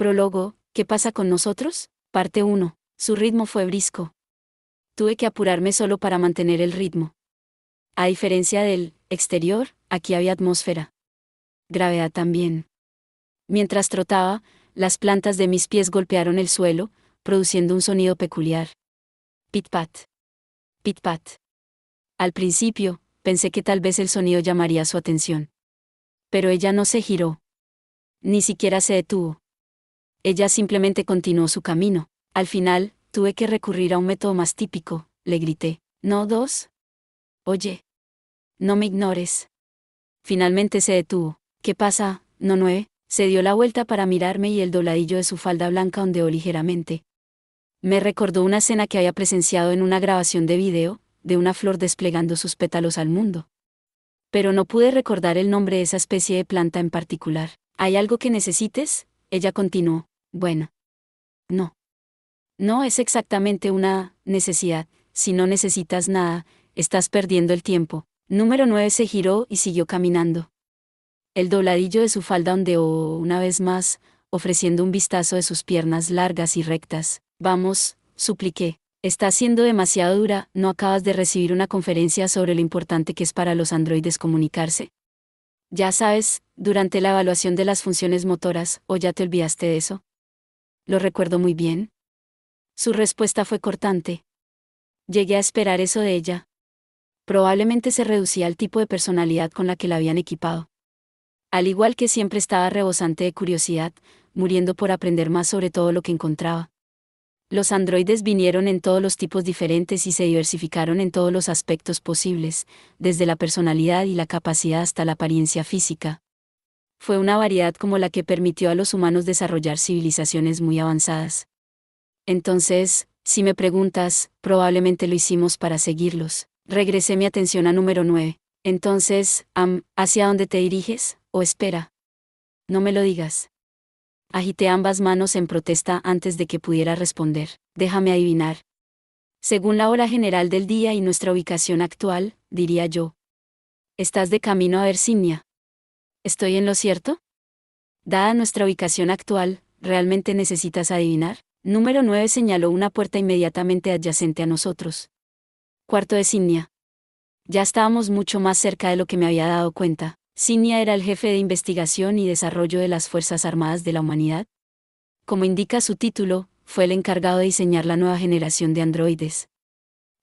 Prólogo, ¿qué pasa con nosotros? Parte 1. Su ritmo fue brisco. Tuve que apurarme solo para mantener el ritmo. A diferencia del exterior, aquí había atmósfera. Gravedad también. Mientras trotaba, las plantas de mis pies golpearon el suelo, produciendo un sonido peculiar. Pit-pat. Pit-pat. Al principio, pensé que tal vez el sonido llamaría su atención. Pero ella no se giró. Ni siquiera se detuvo. Ella simplemente continuó su camino. Al final, tuve que recurrir a un método más típico, le grité. ¿No, dos? Oye. No me ignores. Finalmente se detuvo. ¿Qué pasa, no nueve? Se dio la vuelta para mirarme y el dobladillo de su falda blanca ondeó ligeramente. Me recordó una escena que había presenciado en una grabación de video, de una flor desplegando sus pétalos al mundo. Pero no pude recordar el nombre de esa especie de planta en particular. ¿Hay algo que necesites? Ella continuó. Bueno. No. No es exactamente una necesidad. Si no necesitas nada, estás perdiendo el tiempo. Número 9 se giró y siguió caminando. El dobladillo de su falda ondeó una vez más, ofreciendo un vistazo de sus piernas largas y rectas. Vamos, supliqué. Está siendo demasiado dura, ¿no acabas de recibir una conferencia sobre lo importante que es para los androides comunicarse? Ya sabes, durante la evaluación de las funciones motoras, ¿o ya te olvidaste de eso? Lo recuerdo muy bien. Su respuesta fue cortante. Llegué a esperar eso de ella. Probablemente se reducía al tipo de personalidad con la que la habían equipado. Al igual que siempre estaba rebosante de curiosidad, muriendo por aprender más sobre todo lo que encontraba. Los androides vinieron en todos los tipos diferentes y se diversificaron en todos los aspectos posibles, desde la personalidad y la capacidad hasta la apariencia física. Fue una variedad como la que permitió a los humanos desarrollar civilizaciones muy avanzadas. Entonces, si me preguntas, probablemente lo hicimos para seguirlos. Regresé mi atención a número 9. Entonces, ¿hacia dónde te diriges? O espera. No me lo digas. Agité ambas manos en protesta antes de que pudiera responder. Déjame adivinar. Según la hora general del día y nuestra ubicación actual, diría yo. Estás de camino a Virginia. ¿Estoy en lo cierto? Dada nuestra ubicación actual, ¿realmente necesitas adivinar? Número 9 señaló una puerta inmediatamente adyacente a nosotros. Cuarto de Signia. Ya estábamos mucho más cerca de lo que me había dado cuenta. Signia era el jefe de investigación y desarrollo de las Fuerzas Armadas de la Humanidad. Como indica su título, fue el encargado de diseñar la nueva generación de androides.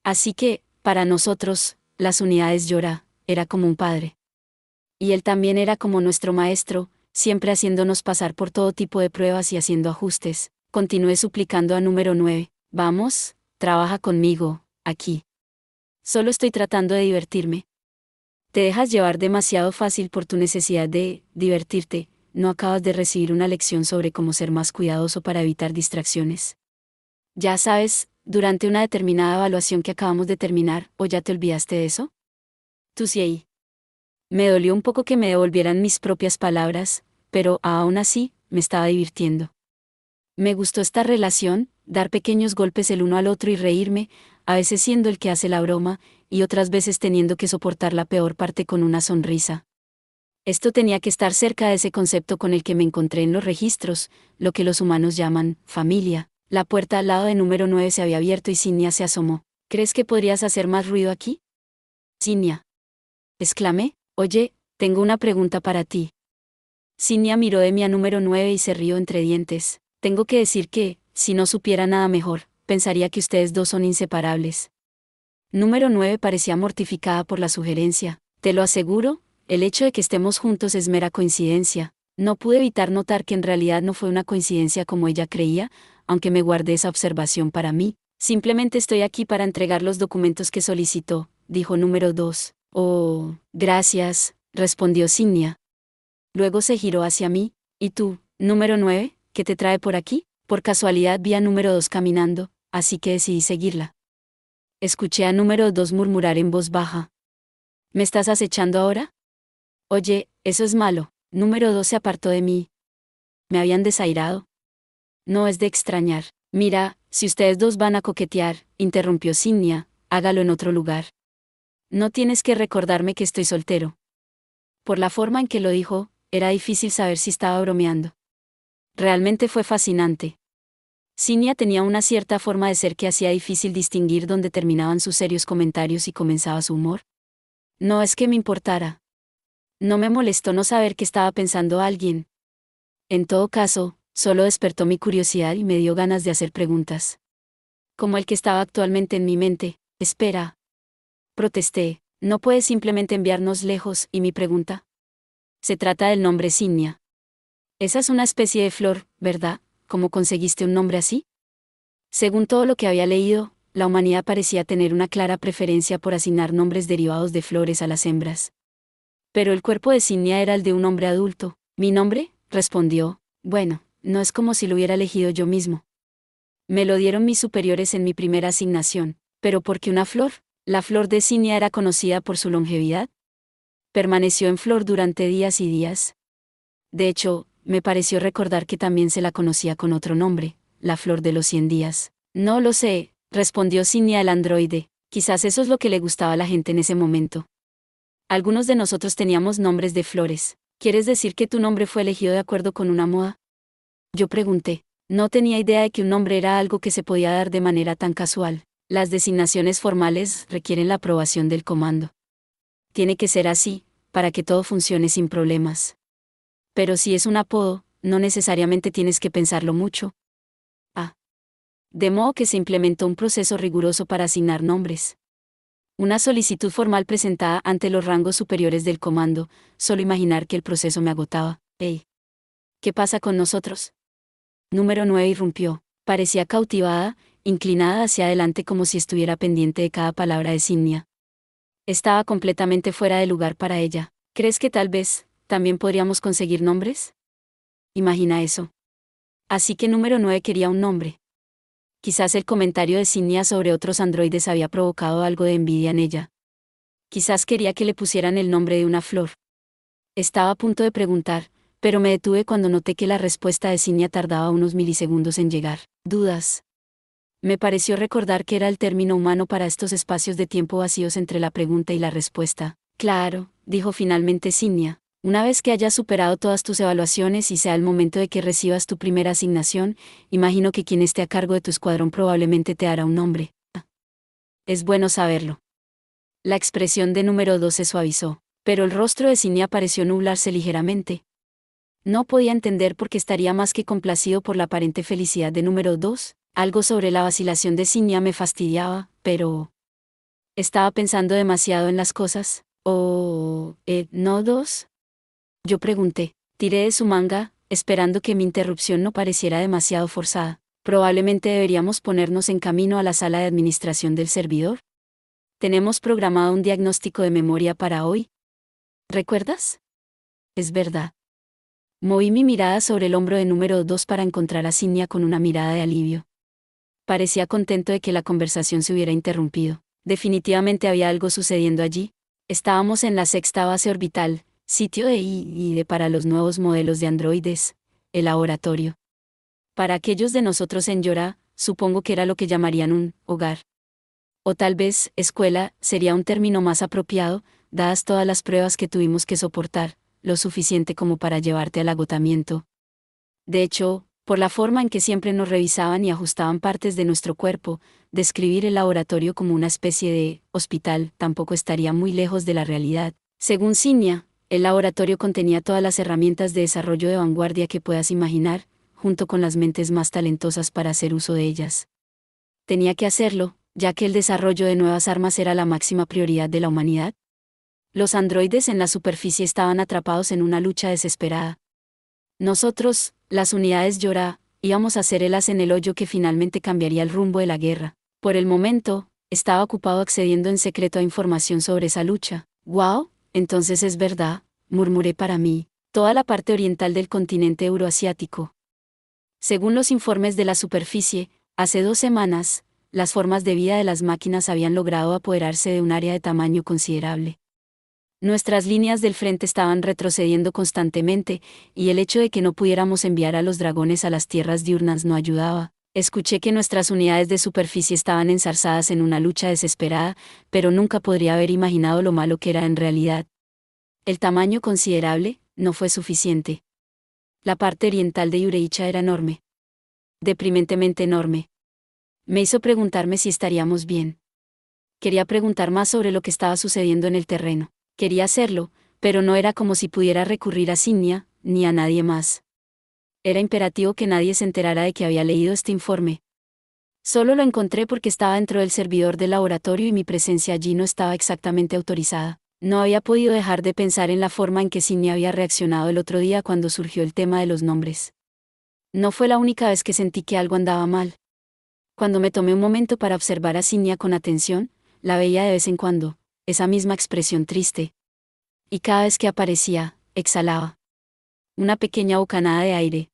Así que, para nosotros, las unidades Yora, era como un padre. Y él también era como nuestro maestro, siempre haciéndonos pasar por todo tipo de pruebas y haciendo ajustes. Continué suplicando a número 9, vamos, trabaja conmigo, aquí. Solo estoy tratando de divertirme. Te dejas llevar demasiado fácil por tu necesidad de divertirte, ¿no acabas de recibir una lección sobre cómo ser más cuidadoso para evitar distracciones? Ya sabes, durante una determinada evaluación que acabamos de terminar, ¿o ya te olvidaste de eso? Tú sí ahí. Me dolió un poco que me devolvieran mis propias palabras, pero, aún así, me estaba divirtiendo. Me gustó esta relación, dar pequeños golpes el uno al otro y reírme, a veces siendo el que hace la broma, y otras veces teniendo que soportar la peor parte con una sonrisa. Esto tenía que estar cerca de ese concepto con el que me encontré en los registros, lo que los humanos llaman familia. La puerta al lado de número 9 se había abierto y Signia se asomó. ¿Crees que podrías hacer más ruido aquí? Signia. Exclamé. Oye, tengo una pregunta para ti. Signia miró de mí a número 9 y se rió entre dientes. Tengo que decir que, si no supiera nada mejor, pensaría que ustedes dos son inseparables. Número 9 parecía mortificada por la sugerencia. Te lo aseguro, el hecho de que estemos juntos es mera coincidencia. No pude evitar notar que en realidad no fue una coincidencia como ella creía, aunque me guardé esa observación para mí. Simplemente estoy aquí para entregar los documentos que solicitó, dijo número 2. Oh, gracias, respondió Signia. Luego se giró hacia mí. ¿Y tú, número 9, qué te trae por aquí? Por casualidad vi a número 2 caminando, así que decidí seguirla. Escuché a número 2 murmurar en voz baja. ¿Me estás acechando ahora? Oye, eso es malo. Número 2 se apartó de mí. ¿Me habían desairado? No es de extrañar. Mira, si ustedes dos van a coquetear, interrumpió Signia, hágalo en otro lugar. No tienes que recordarme que estoy soltero. Por la forma en que lo dijo, era difícil saber si estaba bromeando. Realmente fue fascinante. Cinia tenía una cierta forma de ser que hacía difícil distinguir dónde terminaban sus serios comentarios y comenzaba su humor. No es que me importara. No me molestó no saber qué estaba pensando alguien. En todo caso, solo despertó mi curiosidad y me dio ganas de hacer preguntas. Como el que estaba actualmente en mi mente. Espera. Protesté. ¿No puedes simplemente enviarnos lejos? Y mi pregunta. Se trata del nombre Cinia. Esa es una especie de flor, ¿verdad? ¿Cómo conseguiste un nombre así? Según todo lo que había leído, la humanidad parecía tener una clara preferencia por asignar nombres derivados de flores a las hembras. Pero el cuerpo de Cinia era el de un hombre adulto. ¿Mi nombre? Respondió. Bueno, no es como si lo hubiera elegido yo mismo. Me lo dieron mis superiores en mi primera asignación. ¿Pero por qué una flor? ¿La flor de Cinia era conocida por su longevidad? Permaneció en flor durante días y días. De hecho, me pareció recordar que también se la conocía con otro nombre, la flor de los 100 días. No lo sé, respondió Cinia el androide. Quizás eso es lo que le gustaba a la gente en ese momento. Algunos de nosotros teníamos nombres de flores. ¿Quieres decir que tu nombre fue elegido de acuerdo con una moda? Yo pregunté. No tenía idea de que un nombre era algo que se podía dar de manera tan casual. Las designaciones formales requieren la aprobación del comando. Tiene que ser así, para que todo funcione sin problemas. Pero si es un apodo, no necesariamente tienes que pensarlo mucho. Ah. De modo que se implementó un proceso riguroso para asignar nombres. Una solicitud formal presentada ante los rangos superiores del comando, solo imaginar que el proceso me agotaba. Hey. ¿Qué pasa con nosotros? Número 9 irrumpió. Parecía cautivada, inclinada hacia adelante como si estuviera pendiente de cada palabra de Cinia. Estaba completamente fuera de lugar para ella. ¿Crees que tal vez, también podríamos conseguir nombres? Imagina eso. Así que número 9 quería un nombre. Quizás el comentario de Cinia sobre otros androides había provocado algo de envidia en ella. Quizás quería que le pusieran el nombre de una flor. Estaba a punto de preguntar, pero me detuve cuando noté que la respuesta de Cinia tardaba unos milisegundos en llegar. Dudas. Me pareció recordar que era el término humano para estos espacios de tiempo vacíos entre la pregunta y la respuesta. Claro, dijo finalmente Cinia. Una vez que hayas superado todas tus evaluaciones y sea el momento de que recibas tu primera asignación, imagino que quien esté a cargo de tu escuadrón probablemente te hará un nombre. Es bueno saberlo. La expresión de número 2 se suavizó, pero el rostro de Cinia pareció nublarse ligeramente. No podía entender por qué estaría más que complacido por la aparente felicidad de número 2. Algo sobre la vacilación de Cinia me fastidiaba, pero... ¿Estaba pensando demasiado en las cosas? ¿No 2? Yo pregunté. Tiré de su manga, esperando que mi interrupción no pareciera demasiado forzada. Probablemente deberíamos ponernos en camino a la sala de administración del servidor. Tenemos programado un diagnóstico de memoria para hoy. ¿Recuerdas? Es verdad. Moví mi mirada sobre el hombro de número 2 para encontrar a Cinia con una mirada de alivio. Parecía contento de que la conversación se hubiera interrumpido. Definitivamente había algo sucediendo allí. Estábamos en la sexta base orbital, sitio de I+D para los nuevos modelos de androides, el laboratorio. Para aquellos de nosotros en Yora, supongo que era lo que llamarían un hogar. O tal vez, escuela, sería un término más apropiado, dadas todas las pruebas que tuvimos que soportar, lo suficiente como para llevarte al agotamiento. De hecho, por la forma en que siempre nos revisaban y ajustaban partes de nuestro cuerpo, describir el laboratorio como una especie de hospital tampoco estaría muy lejos de la realidad. Según Cinia, el laboratorio contenía todas las herramientas de desarrollo de vanguardia que puedas imaginar, junto con las mentes más talentosas para hacer uso de ellas. Tenía que hacerlo, ya que el desarrollo de nuevas armas era la máxima prioridad de la humanidad. Los androides en la superficie estaban atrapados en una lucha desesperada. Nosotros, las unidades Yora, íbamos a ser el as en el hoyo que finalmente cambiaría el rumbo de la guerra. Por el momento, estaba ocupado accediendo en secreto a información sobre esa lucha. «Wow, entonces es verdad», murmuré para mí, toda la parte oriental del continente euroasiático. Según los informes de la superficie, hace 2 semanas, las formas de vida de las máquinas habían logrado apoderarse de un área de tamaño considerable. Nuestras líneas del frente estaban retrocediendo constantemente, y el hecho de que no pudiéramos enviar a los dragones a las tierras diurnas no ayudaba. Escuché que nuestras unidades de superficie estaban enzarzadas en una lucha desesperada, pero nunca podría haber imaginado lo malo que era en realidad. El tamaño considerable no fue suficiente. La parte oriental de Yureicha era enorme. Deprimentemente enorme. Me hizo preguntarme si estaríamos bien. Quería preguntar más sobre lo que estaba sucediendo en el terreno. Quería hacerlo, pero no era como si pudiera recurrir a Signia, ni a nadie más. Era imperativo que nadie se enterara de que había leído este informe. Solo lo encontré porque estaba dentro del servidor del laboratorio y mi presencia allí no estaba exactamente autorizada. No había podido dejar de pensar en la forma en que Signia había reaccionado el otro día cuando surgió el tema de los nombres. No fue la única vez que sentí que algo andaba mal. Cuando me tomé un momento para observar a Signia con atención, la veía de vez en cuando, esa misma expresión triste. Y cada vez que aparecía, exhalaba una pequeña bocanada de aire.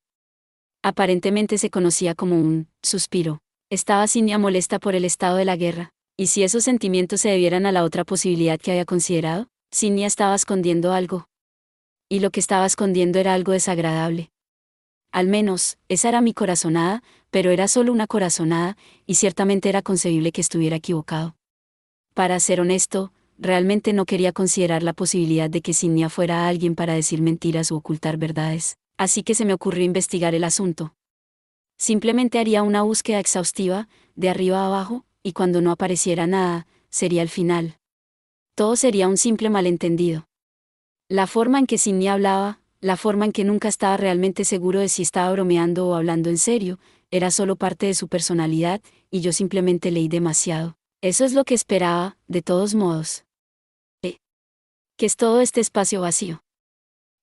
Aparentemente se conocía como un suspiro. Estaba Signia molesta por el estado de la guerra, y si esos sentimientos se debieran a la otra posibilidad que había considerado, Signia estaba escondiendo algo. Y lo que estaba escondiendo era algo desagradable. Al menos, esa era mi corazonada, pero era solo una corazonada, y ciertamente era concebible que estuviera equivocado. Para ser honesto, realmente no quería considerar la posibilidad de que Signia fuera alguien para decir mentiras u ocultar verdades, así que se me ocurrió investigar el asunto. Simplemente haría una búsqueda exhaustiva, de arriba a abajo, y cuando no apareciera nada, sería el final. Todo sería un simple malentendido. La forma en que Signia hablaba, la forma en que nunca estaba realmente seguro de si estaba bromeando o hablando en serio, era solo parte de su personalidad, y yo simplemente leí demasiado. Eso es lo que esperaba, de todos modos. ¿Qué es todo este espacio vacío?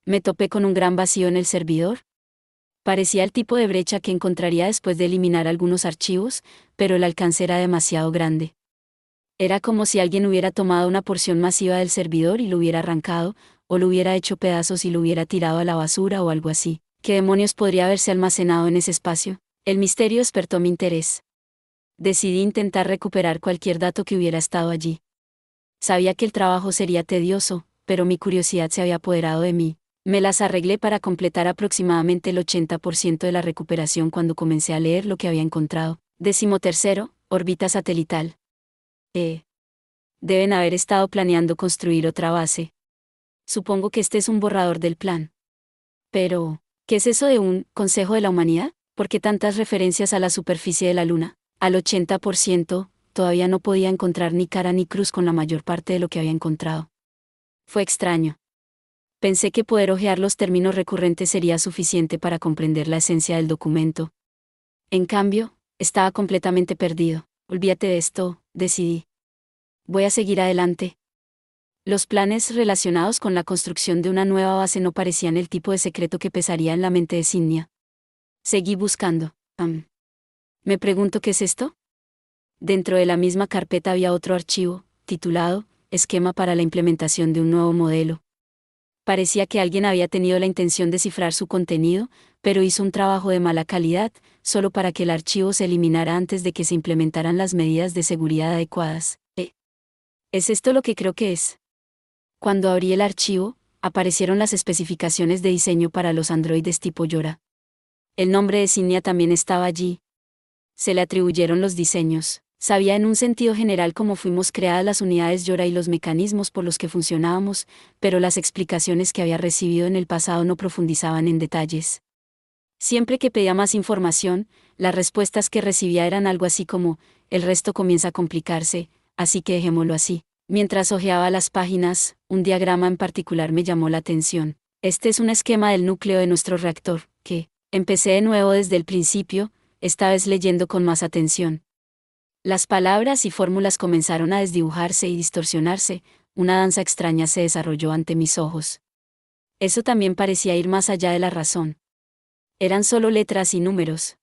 Me topé con un gran vacío en el servidor. Parecía el tipo de brecha que encontraría después de eliminar algunos archivos, pero el alcance era demasiado grande. Era como si alguien hubiera tomado una porción masiva del servidor y lo hubiera arrancado, o lo hubiera hecho pedazos y lo hubiera tirado a la basura o algo así. ¿Qué demonios podría haberse almacenado en ese espacio? El misterio despertó mi interés. Decidí intentar recuperar cualquier dato que hubiera estado allí. Sabía que el trabajo sería tedioso, pero mi curiosidad se había apoderado de mí. Me las arreglé para completar aproximadamente el 80% de la recuperación cuando comencé a leer lo que había encontrado. 13º, órbita satelital. Deben haber estado planeando construir otra base. Supongo que este es un borrador del plan. Pero, ¿qué es eso de un Consejo de la Humanidad? ¿Por qué tantas referencias a la superficie de la Luna? Al 80%, todavía no podía encontrar ni cara ni cruz con la mayor parte de lo que había encontrado. Fue extraño. Pensé que poder hojear los términos recurrentes sería suficiente para comprender la esencia del documento. En cambio, estaba completamente perdido. Olvídate de esto, decidí. Voy a seguir adelante. Los planes relacionados con la construcción de una nueva base no parecían el tipo de secreto que pesaría en la mente de Signia. Seguí buscando. Me pregunto qué es esto. Dentro de la misma carpeta había otro archivo, titulado Esquema para la implementación de un nuevo modelo. Parecía que alguien había tenido la intención de cifrar su contenido, pero hizo un trabajo de mala calidad, solo para que el archivo se eliminara antes de que se implementaran las medidas de seguridad adecuadas. ¿Es esto lo que creo que es? Cuando abrí el archivo, aparecieron las especificaciones de diseño para los androides tipo Yora. El nombre de Signia también estaba allí. Se le atribuyeron los diseños. Sabía en un sentido general cómo fuimos creadas las unidades Yora y los mecanismos por los que funcionábamos, pero las explicaciones que había recibido en el pasado no profundizaban en detalles. Siempre que pedía más información, las respuestas que recibía eran algo así como, el resto comienza a complicarse, así que dejémoslo así. Mientras hojeaba las páginas, un diagrama en particular me llamó la atención. Este es un esquema del núcleo de nuestro reactor, que, empecé de nuevo desde el principio, esta vez leyendo con más atención. Las palabras y fórmulas comenzaron a desdibujarse y distorsionarse, una danza extraña se desarrolló ante mis ojos. Eso también parecía ir más allá de la razón. Eran solo letras y números.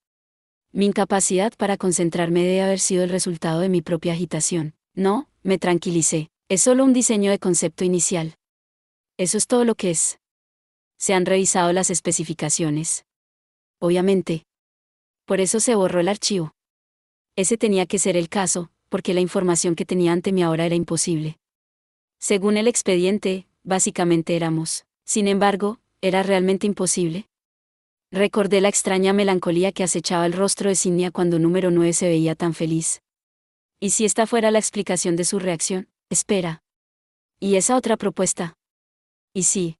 Mi incapacidad para concentrarme debe haber sido el resultado de mi propia agitación. No, me tranquilicé. Es solo un diseño de concepto inicial. Eso es todo lo que es. Se han revisado las especificaciones. Obviamente. Por eso se borró el archivo. Ese tenía que ser el caso, porque la información que tenía ante mí ahora era imposible. Según el expediente, básicamente éramos. Sin embargo, ¿era realmente imposible? Recordé la extraña melancolía que acechaba el rostro de Signia cuando número 9 se veía tan feliz. ¿Y si esta fuera la explicación de su reacción? Espera. ¿Y esa otra propuesta? ¿Y sí?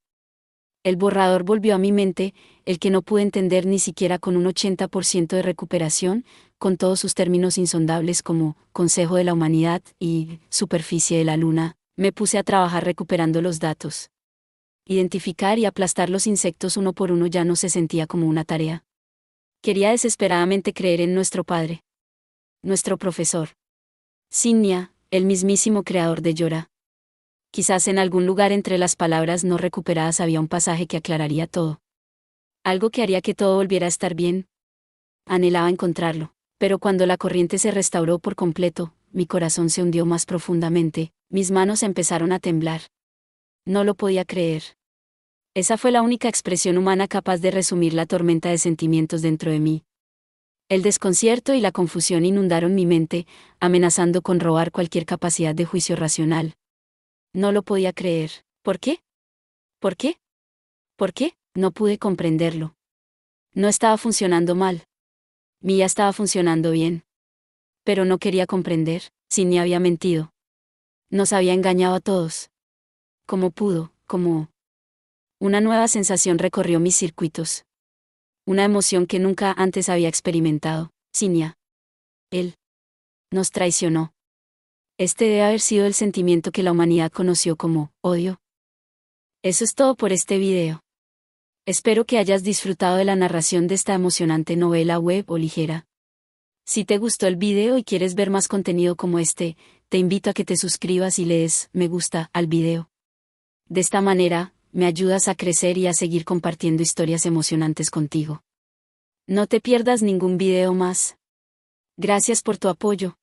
El borrador volvió a mi mente, el que no pude entender ni siquiera con un 80% de recuperación, con todos sus términos insondables como Consejo de la Humanidad y Superficie de la Luna. Me puse a trabajar recuperando los datos. Identificar y aplastar los insectos uno por uno ya no se sentía como una tarea. Quería desesperadamente creer en nuestro padre. Nuestro profesor. Simnia, el mismísimo creador de Yora. Quizás en algún lugar entre las palabras no recuperadas había un pasaje que aclararía todo. Algo que haría que todo volviera a estar bien. Anhelaba encontrarlo, pero cuando la corriente se restauró por completo, mi corazón se hundió más profundamente, mis manos empezaron a temblar. No lo podía creer. Esa fue la única expresión humana capaz de resumir la tormenta de sentimientos dentro de mí. El desconcierto y la confusión inundaron mi mente, amenazando con robar cualquier capacidad de juicio racional. No lo podía creer. ¿Por qué? ¿Por qué? ¿Por qué? No pude comprenderlo. No estaba funcionando mal. Mía estaba funcionando bien. Pero no quería comprender, si ni había mentido. Nos había engañado a todos. ¿Cómo pudo? ¿Cómo? Una nueva sensación recorrió mis circuitos. Una emoción que nunca antes había experimentado. Cinia. Él. Nos traicionó. Este debe haber sido el sentimiento que la humanidad conoció como odio. Eso es todo por este video. Espero que hayas disfrutado de la narración de esta emocionante novela web o ligera. Si te gustó el video y quieres ver más contenido como este, te invito a que te suscribas y le des me gusta al video. De esta manera, me ayudas a crecer y a seguir compartiendo historias emocionantes contigo. No te pierdas ningún video más. Gracias por tu apoyo.